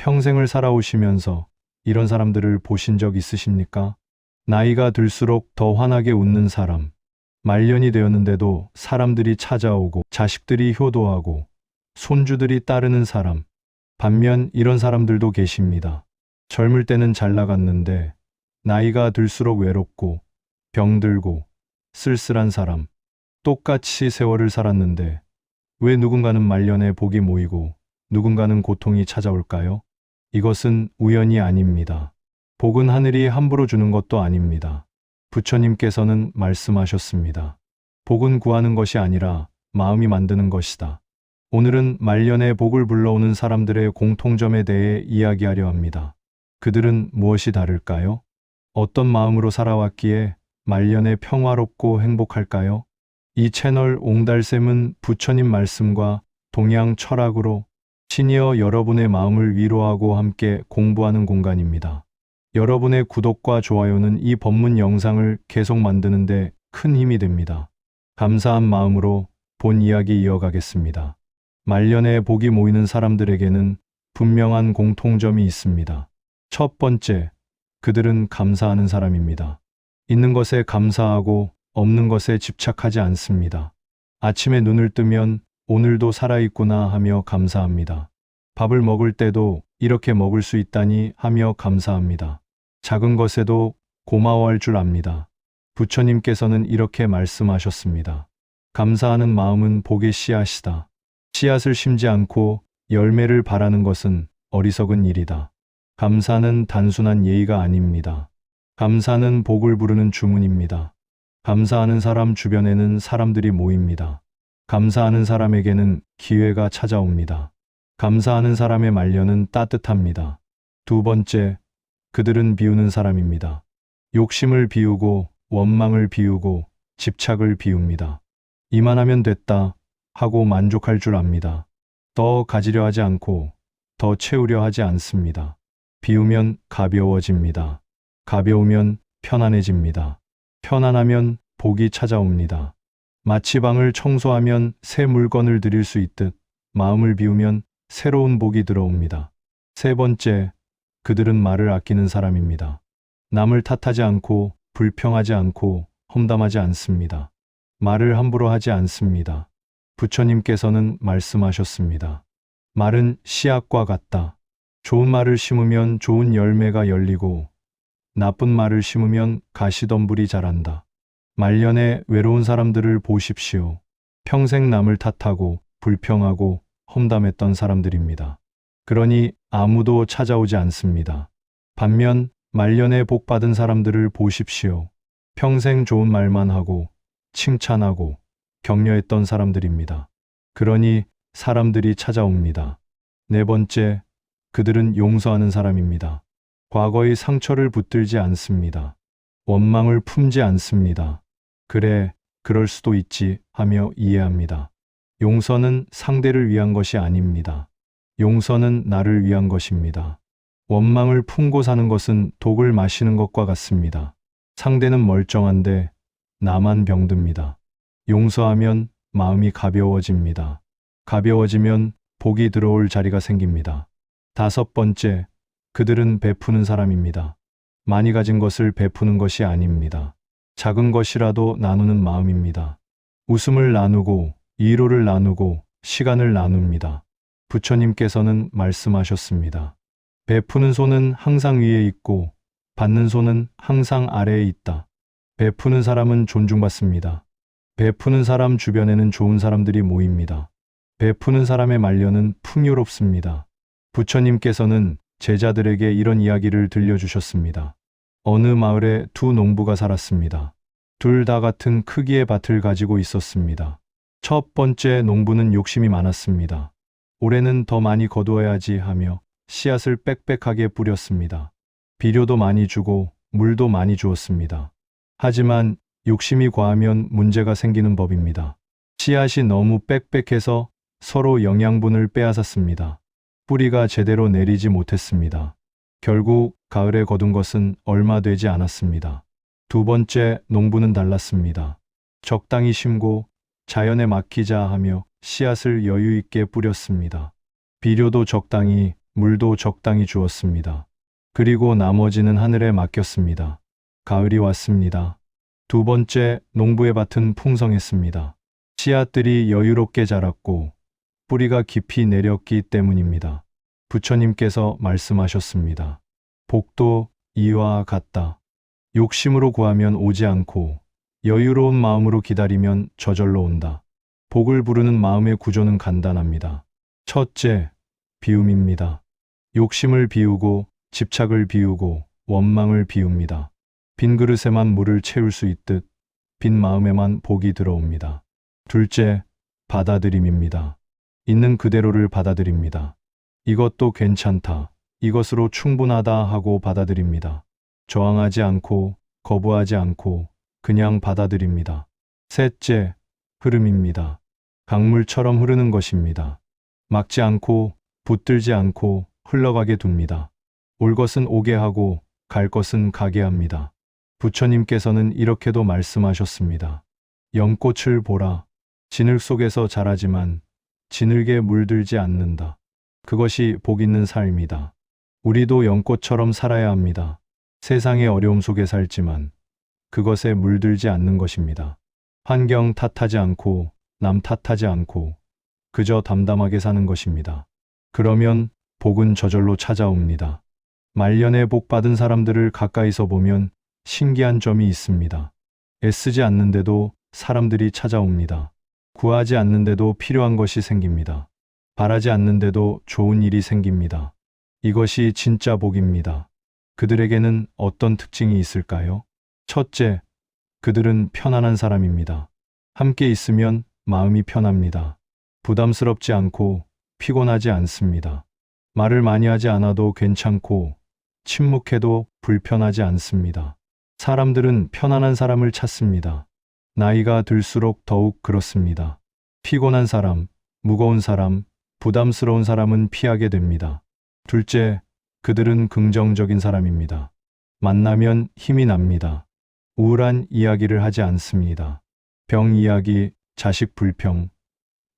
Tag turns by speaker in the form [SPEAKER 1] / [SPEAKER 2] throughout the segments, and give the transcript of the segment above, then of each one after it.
[SPEAKER 1] 평생을 살아오시면서 이런 사람들을 보신 적 있으십니까? 나이가 들수록 더 환하게 웃는 사람, 말년이 되었는데도 사람들이 찾아오고 자식들이 효도하고 손주들이 따르는 사람. 반면 이런 사람들도 계십니다. 젊을 때는 잘 나갔는데 나이가 들수록 외롭고 병들고 쓸쓸한 사람. 똑같이 세월을 살았는데 왜 누군가는 말년에 복이 모이고 누군가는 고통이 찾아올까요? 이것은 우연이 아닙니다. 복은 하늘이 함부로 주는 것도 아닙니다. 부처님께서는 말씀하셨습니다. 복은 구하는 것이 아니라 마음이 만드는 것이다. 오늘은 말년에 복을 불러오는 사람들의 공통점에 대해 이야기하려 합니다. 그들은 무엇이 다를까요? 어떤 마음으로 살아왔기에 말년에 평화롭고 행복할까요? 이 채널 옹달샘은 부처님 말씀과 동양 철학으로 시니어 여러분의 마음을 위로하고 함께 공부하는 공간입니다. 여러분의 구독과 좋아요는 이 법문 영상을 계속 만드는데 큰 힘이 됩니다. 감사한 마음으로 본 이야기 이어가겠습니다. 말년에 복이 모이는 사람들에게는 분명한 공통점이 있습니다. 첫 번째, 그들은 감사하는 사람입니다. 있는 것에 감사하고 없는 것에 집착하지 않습니다. 아침에 눈을 뜨면 오늘도 살아있구나 하며 감사합니다. 밥을 먹을 때도 이렇게 먹을 수 있다니 하며 감사합니다. 작은 것에도 고마워할 줄 압니다. 부처님께서는 이렇게 말씀하셨습니다. 감사하는 마음은 복의 씨앗이다. 씨앗을 심지 않고 열매를 바라는 것은 어리석은 일이다. 감사는 단순한 예의가 아닙니다. 감사는 복을 부르는 주문입니다. 감사하는 사람 주변에는 사람들이 모입니다. 감사하는 사람에게는 기회가 찾아옵니다. 감사하는 사람의 말년은 따뜻합니다. 두 번째, 그들은 비우는 사람입니다. 욕심을 비우고 원망을 비우고 집착을 비웁니다. 이만하면 됐다 하고 만족할 줄 압니다. 더 가지려 하지 않고 더 채우려 하지 않습니다. 비우면 가벼워집니다. 가벼우면 편안해집니다. 편안하면 복이 찾아옵니다. 마치 방을 청소하면 새 물건을 들일 수 있듯 마음을 비우면 새로운 복이 들어옵니다. 세 번째, 그들은 말을 아끼는 사람입니다. 남을 탓하지 않고 불평하지 않고 험담하지 않습니다. 말을 함부로 하지 않습니다. 부처님께서는 말씀하셨습니다. 말은 씨앗과 같다. 좋은 말을 심으면 좋은 열매가 열리고 나쁜 말을 심으면 가시덤불이 자란다. 말년에 외로운 사람들을 보십시오. 평생 남을 탓하고 불평하고 험담했던 사람들입니다. 그러니 아무도 찾아오지 않습니다. 반면 말년에 복 받은 사람들을 보십시오. 평생 좋은 말만 하고 칭찬하고 격려했던 사람들입니다. 그러니 사람들이 찾아옵니다. 네 번째, 그들은 용서하는 사람입니다. 과거의 상처를 붙들지 않습니다. 원망을 품지 않습니다. 그래, 그럴 수도 있지 하며 이해합니다. 용서는 상대를 위한 것이 아닙니다. 용서는 나를 위한 것입니다. 원망을 품고 사는 것은 독을 마시는 것과 같습니다. 상대는 멀쩡한데 나만 병듭니다. 용서하면 마음이 가벼워집니다. 가벼워지면 복이 들어올 자리가 생깁니다. 다섯 번째, 그들은 베푸는 사람입니다. 많이 가진 것을 베푸는 것이 아닙니다. 작은 것이라도 나누는 마음입니다. 웃음을 나누고 위로를 나누고 시간을 나눕니다. 부처님께서는 말씀하셨습니다. 베푸는 손은 항상 위에 있고 받는 손은 항상 아래에 있다. 베푸는 사람은 존중받습니다. 베푸는 사람 주변에는 좋은 사람들이 모입니다. 베푸는 사람의 말년은 풍요롭습니다. 부처님께서는 제자들에게 이런 이야기를 들려주셨습니다. 어느 마을에 두 농부가 살았습니다. 둘 다 같은 크기의 밭을 가지고 있었습니다. 첫 번째 농부는 욕심이 많았습니다. 올해는 더 많이 거두어야지 하며 씨앗을 빽빽하게 뿌렸습니다. 비료도 많이 주고 물도 많이 주었습니다. 하지만 욕심이 과하면 문제가 생기는 법입니다. 씨앗이 너무 빽빽해서 서로 영양분을 빼앗았습니다. 뿌리가 제대로 내리지 못했습니다. 결국 가을에 거둔 것은 얼마 되지 않았습니다. 두 번째 농부는 달랐습니다. 적당히 심고 자연에 맡기자 하며 씨앗을 여유 있게 뿌렸습니다. 비료도 적당히, 물도 적당히 주었습니다. 그리고 나머지는 하늘에 맡겼습니다. 가을이 왔습니다. 두 번째, 농부의 밭은 풍성했습니다. 씨앗들이 여유롭게 자랐고 뿌리가 깊이 내렸기 때문입니다. 부처님께서 말씀하셨습니다. 복도 이와 같다. 욕심으로 구하면 오지 않고 여유로운 마음으로 기다리면 저절로 온다. 복을 부르는 마음의 구조는 간단합니다. 첫째, 비움입니다. 욕심을 비우고 집착을 비우고 원망을 비웁니다. 빈 그릇에만 물을 채울 수 있듯 빈 마음에만 복이 들어옵니다. 둘째, 받아들임입니다. 있는 그대로를 받아들입니다. 이것도 괜찮다, 이것으로 충분하다 하고 받아들입니다. 저항하지 않고 거부하지 않고 그냥 받아들입니다. 셋째, 흐름입니다. 강물처럼 흐르는 것입니다. 막지 않고 붙들지 않고 흘러가게 둡니다. 올 것은 오게 하고 갈 것은 가게 합니다. 부처님께서는 이렇게도 말씀하셨습니다. 연꽃을 보라. 진흙 속에서 자라지만 진흙에 물들지 않는다. 그것이 복 있는 삶이다. 우리도 연꽃처럼 살아야 합니다. 세상의 어려움 속에 살지만 그것에 물들지 않는 것입니다. 환경 탓하지 않고 남 탓하지 않고 그저 담담하게 사는 것입니다. 그러면 복은 저절로 찾아옵니다. 말년에 복 받은 사람들을 가까이서 보면 신기한 점이 있습니다. 애쓰지 않는데도 사람들이 찾아옵니다. 구하지 않는데도 필요한 것이 생깁니다. 바라지 않는데도 좋은 일이 생깁니다. 이것이 진짜 복입니다. 그들에게는 어떤 특징이 있을까요? 첫째, 그들은 편안한 사람입니다. 함께 있으면 마음이 편합니다. 부담스럽지 않고 피곤하지 않습니다. 말을 많이 하지 않아도 괜찮고 침묵해도 불편하지 않습니다. 사람들은 편안한 사람을 찾습니다. 나이가 들수록 더욱 그렇습니다. 피곤한 사람, 무거운 사람, 부담스러운 사람은 피하게 됩니다. 둘째, 그들은 긍정적인 사람입니다. 만나면 힘이 납니다. 우울한 이야기를 하지 않습니다. 병 이야기, 자식 불평,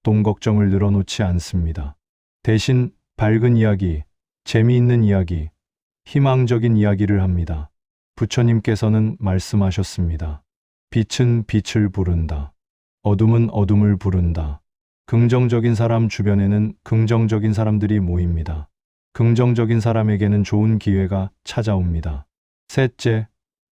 [SPEAKER 1] 돈 걱정을 늘어놓지 않습니다. 대신 밝은 이야기, 재미있는 이야기, 희망적인 이야기를 합니다. 부처님께서는 말씀하셨습니다. 빛은 빛을 부른다. 어둠은 어둠을 부른다. 긍정적인 사람 주변에는 긍정적인 사람들이 모입니다. 긍정적인 사람에게는 좋은 기회가 찾아옵니다. 셋째,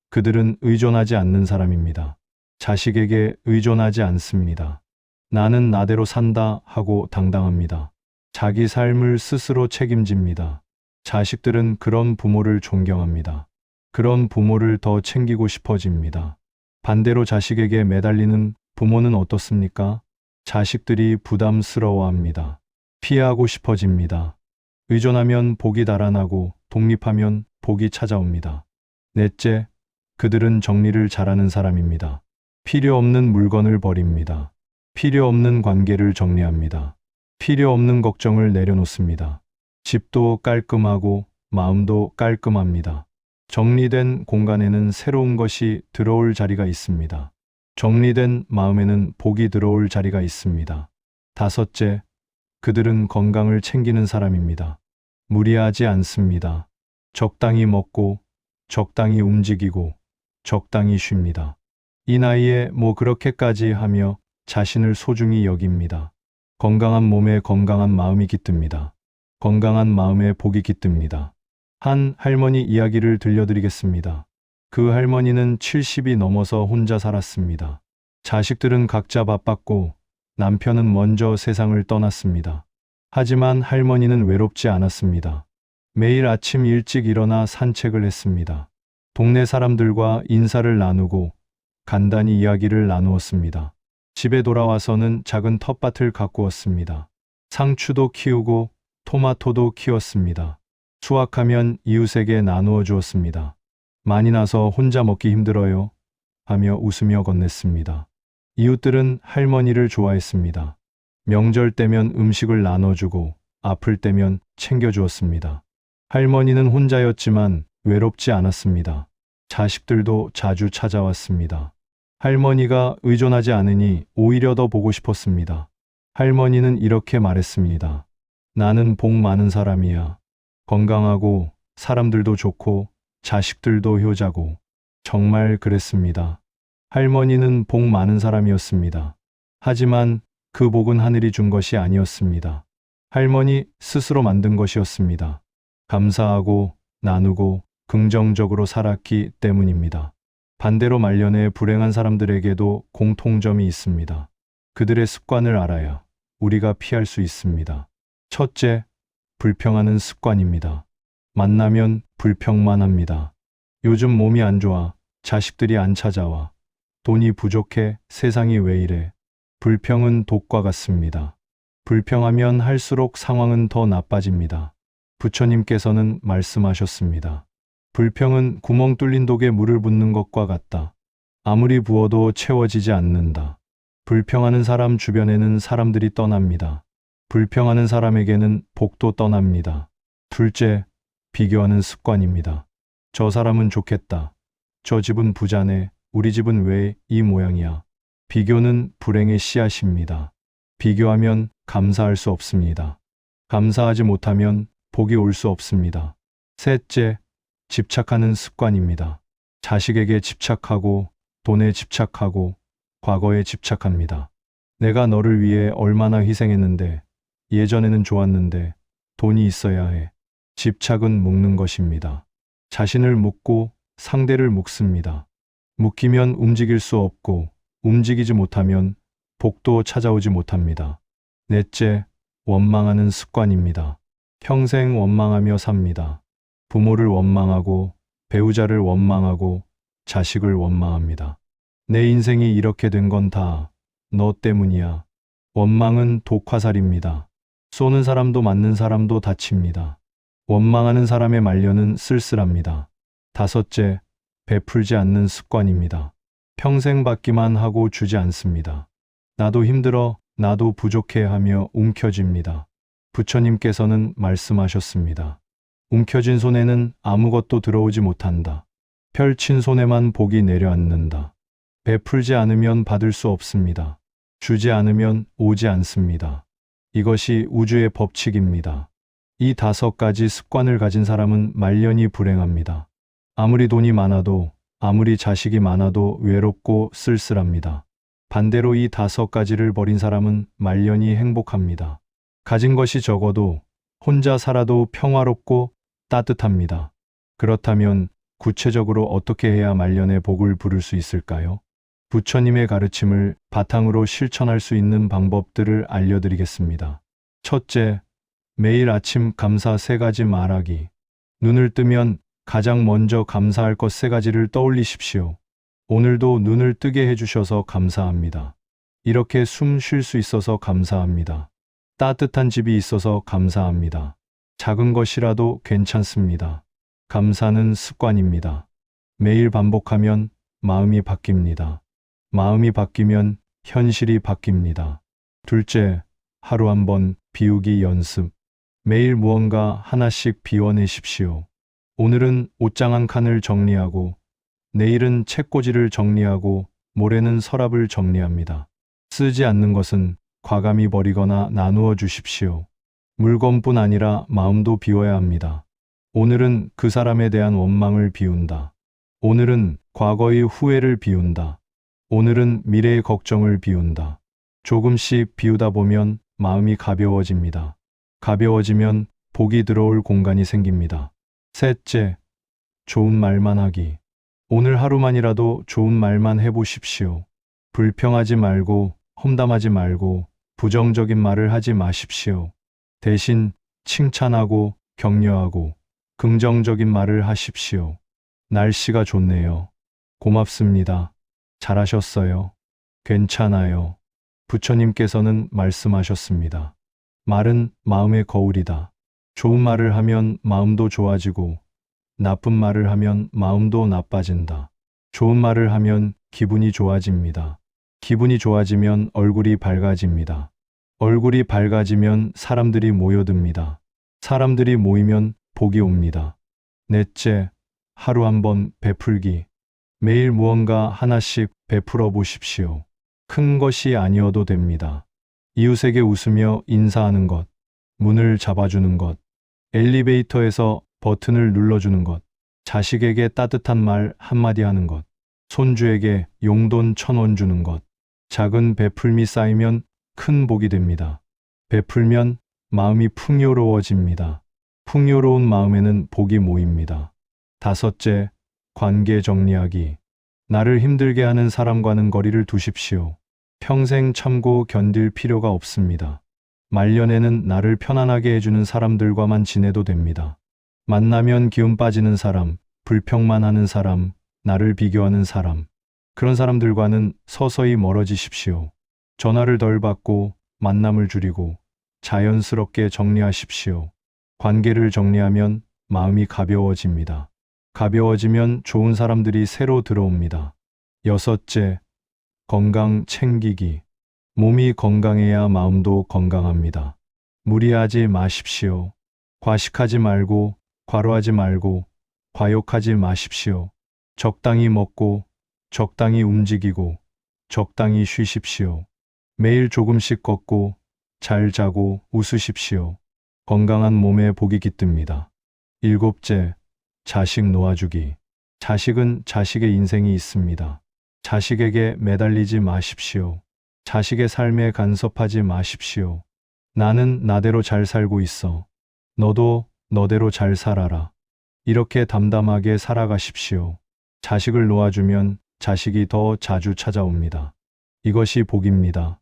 [SPEAKER 1] 그들은 의존하지 않는 사람입니다. 자식에게 의존하지 않습니다. 나는 나대로 산다 하고 당당합니다. 자기 삶을 스스로 책임집니다. 자식들은 그런 부모를 존경합니다. 그런 부모를 더 챙기고 싶어집니다. 반대로 자식에게 매달리는 부모는 어떻습니까? 자식들이 부담스러워합니다. 피하고 싶어집니다. 의존하면 복이 달아나고 독립하면 복이 찾아옵니다. 넷째, 그들은 정리를 잘하는 사람입니다. 필요 없는 물건을 버립니다. 필요 없는 관계를 정리합니다. 필요 없는 걱정을 내려놓습니다. 집도 깔끔하고 마음도 깔끔합니다. 정리된 공간에는 새로운 것이 들어올 자리가 있습니다. 정리된 마음에는 복이 들어올 자리가 있습니다. 다섯째, 그들은 건강을 챙기는 사람입니다. 무리하지 않습니다. 적당히 먹고, 적당히 움직이고, 적당히 쉽니다. 이 나이에 뭐 그렇게까지 하며 자신을 소중히 여깁니다. 건강한 몸에 건강한 마음이 깃듭니다. 건강한 마음에 복이 깃듭니다. 한 할머니 이야기를 들려드리겠습니다. 그 할머니는 70이 넘어서 혼자 살았습니다. 자식들은 각자 바빴고 남편은 먼저 세상을 떠났습니다. 하지만 할머니는 외롭지 않았습니다. 매일 아침 일찍 일어나 산책을 했습니다. 동네 사람들과 인사를 나누고 간단히 이야기를 나누었습니다. 집에 돌아와서는 작은 텃밭을 가꾸었습니다. 상추도 키우고 토마토도 키웠습니다. 수확하면 이웃에게 나누어 주었습니다. 많이 나서 혼자 먹기 힘들어요 하며 웃으며 건넸습니다. 이웃들은 할머니를 좋아했습니다. 명절 때면 음식을 나눠주고 아플 때면 챙겨주었습니다. 할머니는 혼자였지만 외롭지 않았습니다. 자식들도 자주 찾아왔습니다. 할머니가 의존하지 않으니 오히려 더 보고 싶었습니다. 할머니는 이렇게 말했습니다. 나는 복 많은 사람이야. 건강하고 사람들도 좋고 자식들도 효자고 정말 그랬습니다. 할머니는 복 많은 사람이었습니다. 하지만 그 복은 하늘이 준 것이 아니었습니다. 할머니 스스로 만든 것이었습니다. 감사하고 나누고 긍정적으로 살았기 때문입니다. 반대로 말년에 불행한 사람들에게도 공통점이 있습니다. 그들의 습관을 알아야 우리가 피할 수 있습니다. 첫째, 불평하는 습관입니다. 만나면 불평만 합니다. 요즘 몸이 안 좋아, 자식들이 안 찾아와, 돈이 부족해, 세상이 왜 이래. 불평은 독과 같습니다. 불평하면 할수록 상황은 더 나빠집니다. 부처님께서는 말씀하셨습니다. 불평은 구멍 뚫린 독에 물을 붓는 것과 같다. 아무리 부어도 채워지지 않는다. 불평하는 사람 주변에는 사람들이 떠납니다. 불평하는 사람에게는 복도 떠납니다. 둘째, 비교하는 습관입니다. 저 사람은 좋겠다. 저 집은 부자네. 우리 집은 왜 이 모양이야. 비교는 불행의 씨앗입니다. 비교하면 감사할 수 없습니다. 감사하지 못하면 복이 올 수 없습니다. 셋째, 집착하는 습관입니다. 자식에게 집착하고 돈에 집착하고 과거에 집착합니다. 내가 너를 위해 얼마나 희생했는데, 예전에는 좋았는데, 돈이 있어야 해. 집착은 묶는 것입니다. 자신을 묶고 상대를 묶습니다. 묶이면 움직일 수 없고 움직이지 못하면 복도 찾아오지 못합니다. 넷째, 원망하는 습관입니다. 평생 원망하며 삽니다. 부모를 원망하고 배우자를 원망하고 자식을 원망합니다. 내 인생이 이렇게 된 건 다 너 때문이야. 원망은 독화살입니다. 쏘는 사람도 맞는 사람도 다칩니다. 원망하는 사람의 말년은 쓸쓸합니다. 다섯째, 베풀지 않는 습관입니다. 평생 받기만 하고 주지 않습니다. 나도 힘들어, 나도 부족해 하며 움켜쥡니다. 부처님께서는 말씀하셨습니다. 움켜쥔 손에는 아무것도 들어오지 못한다. 펼친 손에만 복이 내려앉는다. 베풀지 않으면 받을 수 없습니다. 주지 않으면 오지 않습니다. 이것이 우주의 법칙입니다. 이 5가지 습관을 가진 사람은 말년이 불행합니다. 아무리 돈이 많아도, 아무리 자식이 많아도 외롭고 쓸쓸합니다. 반대로 이 5가지를 버린 사람은 말년이 행복합니다. 가진 것이 적어도 혼자 살아도 평화롭고 따뜻합니다. 그렇다면 구체적으로 어떻게 해야 말년의 복을 부를 수 있을까요? 부처님의 가르침을 바탕으로 실천할 수 있는 방법들을 알려드리겠습니다. 첫째, 매일 아침 감사 3가지 말하기. 눈을 뜨면 가장 먼저 감사할 것 3가지를 떠올리십시오. 오늘도 눈을 뜨게 해주셔서 감사합니다. 이렇게 숨 쉴 수 있어서 감사합니다. 따뜻한 집이 있어서 감사합니다. 작은 것이라도 괜찮습니다. 감사는 습관입니다. 매일 반복하면 마음이 바뀝니다. 마음이 바뀌면 현실이 바뀝니다. 둘째, 하루 한 번 비우기 연습. 매일 무언가 하나씩 비워내십시오. 오늘은 옷장 한 칸을 정리하고, 내일은 책꽂이를 정리하고, 모레는 서랍을 정리합니다. 쓰지 않는 것은 과감히 버리거나 나누어 주십시오. 물건뿐 아니라 마음도 비워야 합니다. 오늘은 그 사람에 대한 원망을 비운다. 오늘은 과거의 후회를 비운다. 오늘은 미래의 걱정을 비운다. 조금씩 비우다 보면 마음이 가벼워집니다. 가벼워지면 복이 들어올 공간이 생깁니다. 셋째, 좋은 말만 하기. 오늘 하루만이라도 좋은 말만 해보십시오. 불평하지 말고, 험담하지 말고, 부정적인 말을 하지 마십시오. 대신 칭찬하고, 격려하고, 긍정적인 말을 하십시오. 날씨가 좋네요. 고맙습니다. 잘하셨어요. 괜찮아요. 부처님께서는 말씀하셨습니다. 말은 마음의 거울이다. 좋은 말을 하면 마음도 좋아지고, 나쁜 말을 하면 마음도 나빠진다. 좋은 말을 하면 기분이 좋아집니다. 기분이 좋아지면 얼굴이 밝아집니다. 얼굴이 밝아지면 사람들이 모여듭니다. 사람들이 모이면 복이 옵니다. 넷째, 하루 한 번 베풀기. 매일 무언가 하나씩 베풀어 보십시오. 큰 것이 아니어도 됩니다. 이웃에게 웃으며 인사하는 것, 문을 잡아주는 것, 엘리베이터에서 버튼을 눌러주는 것, 자식에게 따뜻한 말 한마디 하는 것, 손주에게 용돈 1,000원 주는 것. 작은 베풀미 쌓이면 큰 복이 됩니다. 베풀면 마음이 풍요로워집니다. 풍요로운 마음에는 복이 모입니다. 5째, 관계 정리하기. 나를 힘들게 하는 사람과는 거리를 두십시오. 평생 참고 견딜 필요가 없습니다. 말년에는 나를 편안하게 해주는 사람들과만 지내도 됩니다. 만나면 기운 빠지는 사람, 불평만 하는 사람, 나를 비교하는 사람, 그런 사람들과는 서서히 멀어지십시오. 전화를 덜 받고 만남을 줄이고 자연스럽게 정리하십시오. 관계를 정리하면 마음이 가벼워집니다. 가벼워지면 좋은 사람들이 새로 들어옵니다. 6째, 건강 챙기기. 몸이 건강해야 마음도 건강합니다. 무리하지 마십시오. 과식하지 말고, 과로하지 말고, 과욕하지 마십시오. 적당히 먹고, 적당히 움직이고, 적당히 쉬십시오. 매일 조금씩 걷고, 잘 자고 웃으십시오. 건강한 몸에 복이 깃듭니다. 7째, 자식 놓아주기. 자식은 자식의 인생이 있습니다. 자식에게 매달리지 마십시오. 자식의 삶에 간섭하지 마십시오. 나는 나대로 잘 살고 있어. 너도 너대로 잘 살아라. 이렇게 담담하게 살아가십시오. 자식을 놓아주면 자식이 더 자주 찾아옵니다. 이것이 복입니다.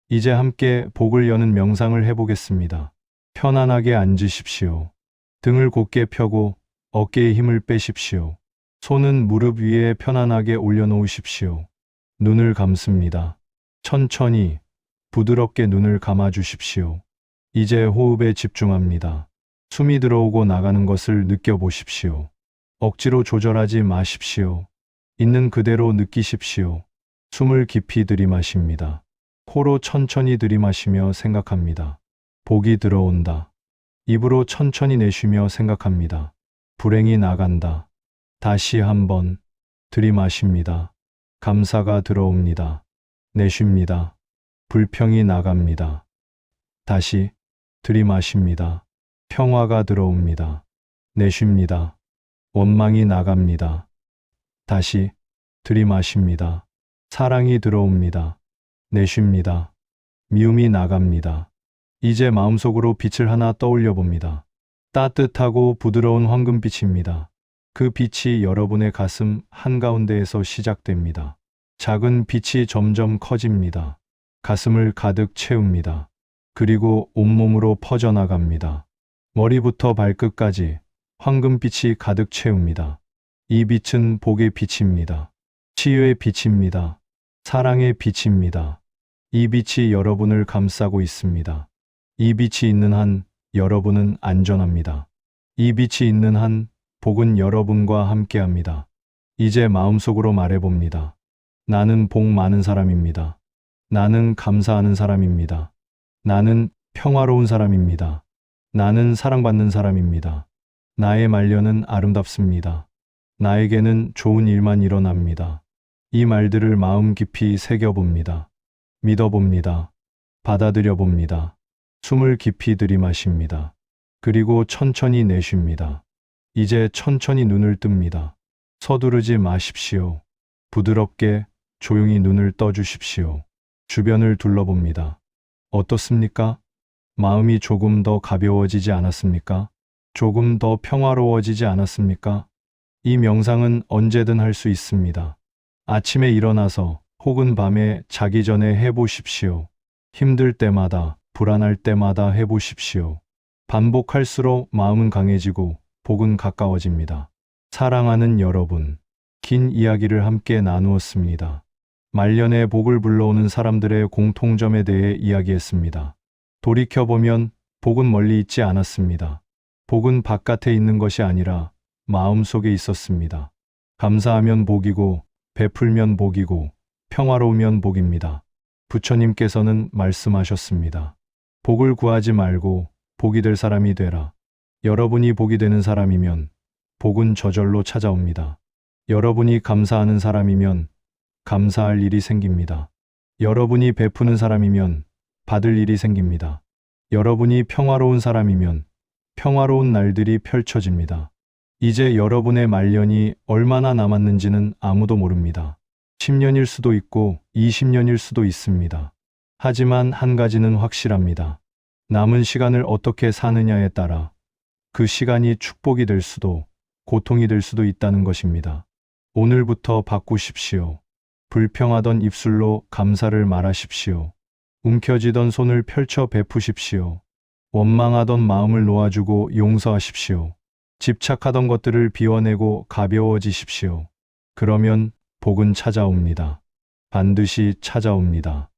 [SPEAKER 1] 이제 함께 복을 여는 명상을 해보겠습니다. 편안하게 앉으십시오. 등을 곧게 펴고 어깨에 힘을 빼십시오. 손은 무릎 위에 편안하게 올려놓으십시오. 눈을 감습니다. 천천히, 부드럽게 눈을 감아주십시오. 이제 호흡에 집중합니다. 숨이 들어오고 나가는 것을 느껴보십시오. 억지로 조절하지 마십시오. 있는 그대로 느끼십시오. 숨을 깊이 들이마십니다. 코로 천천히 들이마시며 생각합니다. 복이 들어온다. 입으로 천천히 내쉬며 생각합니다. 불행이 나간다. 다시 한번 들이마십니다. 감사가 들어옵니다. 내쉽니다. 불평이 나갑니다. 다시 들이마십니다. 평화가 들어옵니다. 내쉽니다. 원망이 나갑니다. 다시 들이마십니다. 사랑이 들어옵니다. 내쉽니다. 미움이 나갑니다. 이제 마음속으로 빛을 하나 떠올려 봅니다. 따뜻하고 부드러운 황금빛입니다. 그 빛이 여러분의 가슴 한가운데에서 시작됩니다. 작은 빛이 점점 커집니다. 가슴을 가득 채웁니다. 그리고 온몸으로 퍼져나갑니다. 머리부터 발끝까지 황금빛이 가득 채웁니다. 이 빛은 복의 빛입니다. 치유의 빛입니다. 사랑의 빛입니다. 이 빛이 여러분을 감싸고 있습니다. 이 빛이 있는 한 여러분은 안전합니다. 이 빛이 있는 한 복은 여러분과 함께합니다. 이제 마음속으로 말해봅니다. 나는 복 많은 사람입니다. 나는 감사하는 사람입니다. 나는 평화로운 사람입니다. 나는 사랑받는 사람입니다. 나의 말년은 아름답습니다. 나에게는 좋은 일만 일어납니다. 이 말들을 마음 깊이 새겨봅니다. 믿어봅니다. 받아들여봅니다. 숨을 깊이 들이마십니다. 그리고 천천히 내쉽니다. 이제 천천히 눈을 뜹니다. 서두르지 마십시오. 부드럽게 조용히 눈을 떠주십시오. 주변을 둘러봅니다. 어떻습니까? 마음이 조금 더 가벼워지지 않았습니까? 조금 더 평화로워지지 않았습니까? 이 명상은 언제든 할 수 있습니다. 아침에 일어나서 혹은 밤에 자기 전에 해보십시오. 힘들 때마다, 불안할 때마다 해보십시오. 반복할수록 마음은 강해지고 복은 가까워집니다. 사랑하는 여러분, 긴 이야기를 함께 나누었습니다. 말년에 복을 불러오는 사람들의 공통점에 대해 이야기했습니다. 돌이켜보면 복은 멀리 있지 않았습니다. 복은 바깥에 있는 것이 아니라 마음속에 있었습니다. 감사하면 복이고, 베풀면 복이고, 평화로우면 복입니다. 부처님께서는 말씀하셨습니다. 복을 구하지 말고 복이 될 사람이 되라. 여러분이 복이 되는 사람이면 복은 저절로 찾아옵니다. 여러분이 감사하는 사람이면 감사할 일이 생깁니다. 여러분이 베푸는 사람이면 받을 일이 생깁니다. 여러분이 평화로운 사람이면 평화로운 날들이 펼쳐집니다. 이제 여러분의 말년이 얼마나 남았는지는 아무도 모릅니다. 10년일 수도 있고 20년일 수도 있습니다. 하지만 한 가지는 확실합니다. 남은 시간을 어떻게 사느냐에 따라 그 시간이 축복이 될 수도 고통이 될 수도 있다는 것입니다. 오늘부터 바꾸십시오. 불평하던 입술로 감사를 말하십시오. 움켜쥐던 손을 펼쳐 베푸십시오. 원망하던 마음을 놓아주고 용서하십시오. 집착하던 것들을 비워내고 가벼워지십시오. 그러면 복은 찾아옵니다. 반드시 찾아옵니다.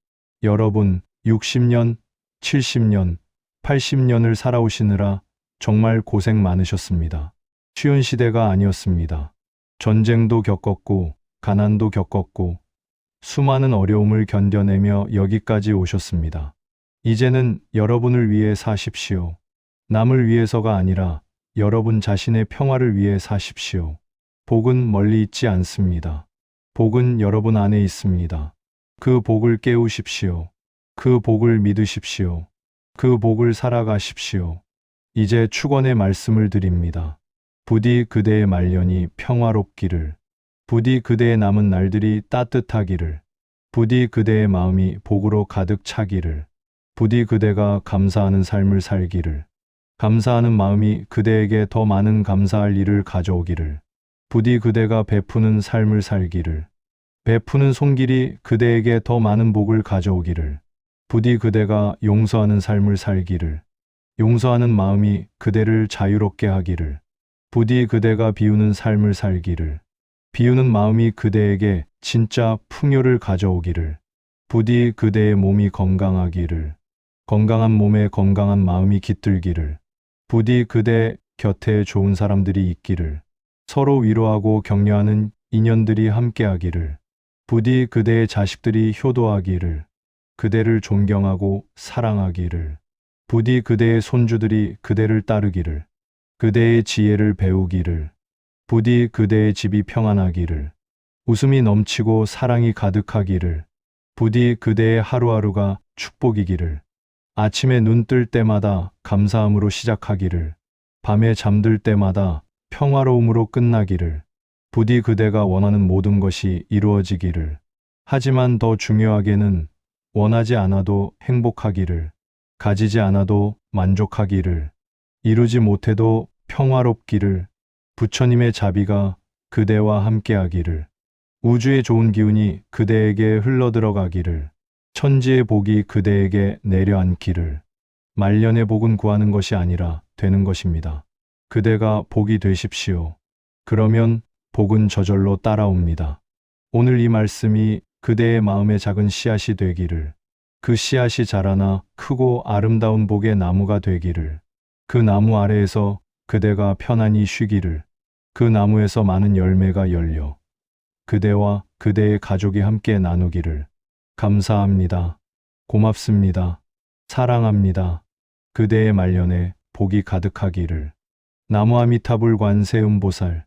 [SPEAKER 1] 여러분, 60년, 70년, 80년을 살아오시느라 정말 고생 많으셨습니다. 쉬운 시대가 아니었습니다. 전쟁도 겪었고, 가난도 겪었고, 수많은 어려움을 견뎌내며 여기까지 오셨습니다. 이제는 여러분을 위해 사십시오. 남을 위해서가 아니라 여러분 자신의 평화를 위해 사십시오. 복은 멀리 있지 않습니다. 복은 여러분 안에 있습니다. 그 복을 깨우십시오. 그 복을 믿으십시오. 그 복을 살아가십시오. 이제 축원의 말씀을 드립니다. 부디 그대의 말년이 평화롭기를, 부디 그대의 남은 날들이 따뜻하기를, 부디 그대의 마음이 복으로 가득 차기를, 부디 그대가 감사하는 삶을 살기를, 감사하는 마음이 그대에게 더 많은 감사할 일을 가져오기를, 부디 그대가 베푸는 삶을 살기를, 베푸는 손길이 그대에게 더 많은 복을 가져오기를, 부디 그대가 용서하는 삶을 살기를, 용서하는 마음이 그대를 자유롭게 하기를, 부디 그대가 비우는 삶을 살기를, 비우는 마음이 그대에게 진짜 풍요를 가져오기를, 부디 그대의 몸이 건강하기를, 건강한 몸에 건강한 마음이 깃들기를, 부디 그대 곁에 좋은 사람들이 있기를, 서로 위로하고 격려하는 인연들이 함께하기를, 부디 그대의 자식들이 효도하기를, 그대를 존경하고 사랑하기를, 부디 그대의 손주들이 그대를 따르기를, 그대의 지혜를 배우기를, 부디 그대의 집이 평안하기를, 웃음이 넘치고 사랑이 가득하기를, 부디 그대의 하루하루가 축복이기를, 아침에 눈 뜰 때마다 감사함으로 시작하기를, 밤에 잠들 때마다 평화로움으로 끝나기를, 부디 그대가 원하는 모든 것이 이루어지기를, 하지만 더 중요하게는 원하지 않아도 행복하기를, 가지지 않아도 만족하기를, 이루지 못해도 평화롭기를, 부처님의 자비가 그대와 함께하기를, 우주의 좋은 기운이 그대에게 흘러들어가기를, 천지의 복이 그대에게 내려앉기를. 말년의 복은 구하는 것이 아니라 되는 것입니다. 그대가 복이 되십시오. 그러면 복은 저절로 따라옵니다. 오늘 이 말씀이 그대의 마음의 작은 씨앗이 되기를, 그 씨앗이 자라나 크고 아름다운 복의 나무가 되기를, 그 나무 아래에서 그대가 편안히 쉬기를, 그 나무에서 많은 열매가 열려 그대와 그대의 가족이 함께 나누기를. 감사합니다. 고맙습니다. 사랑합니다. 그대의 말년에 복이 가득하기를. 나무 아미타불 관세음보살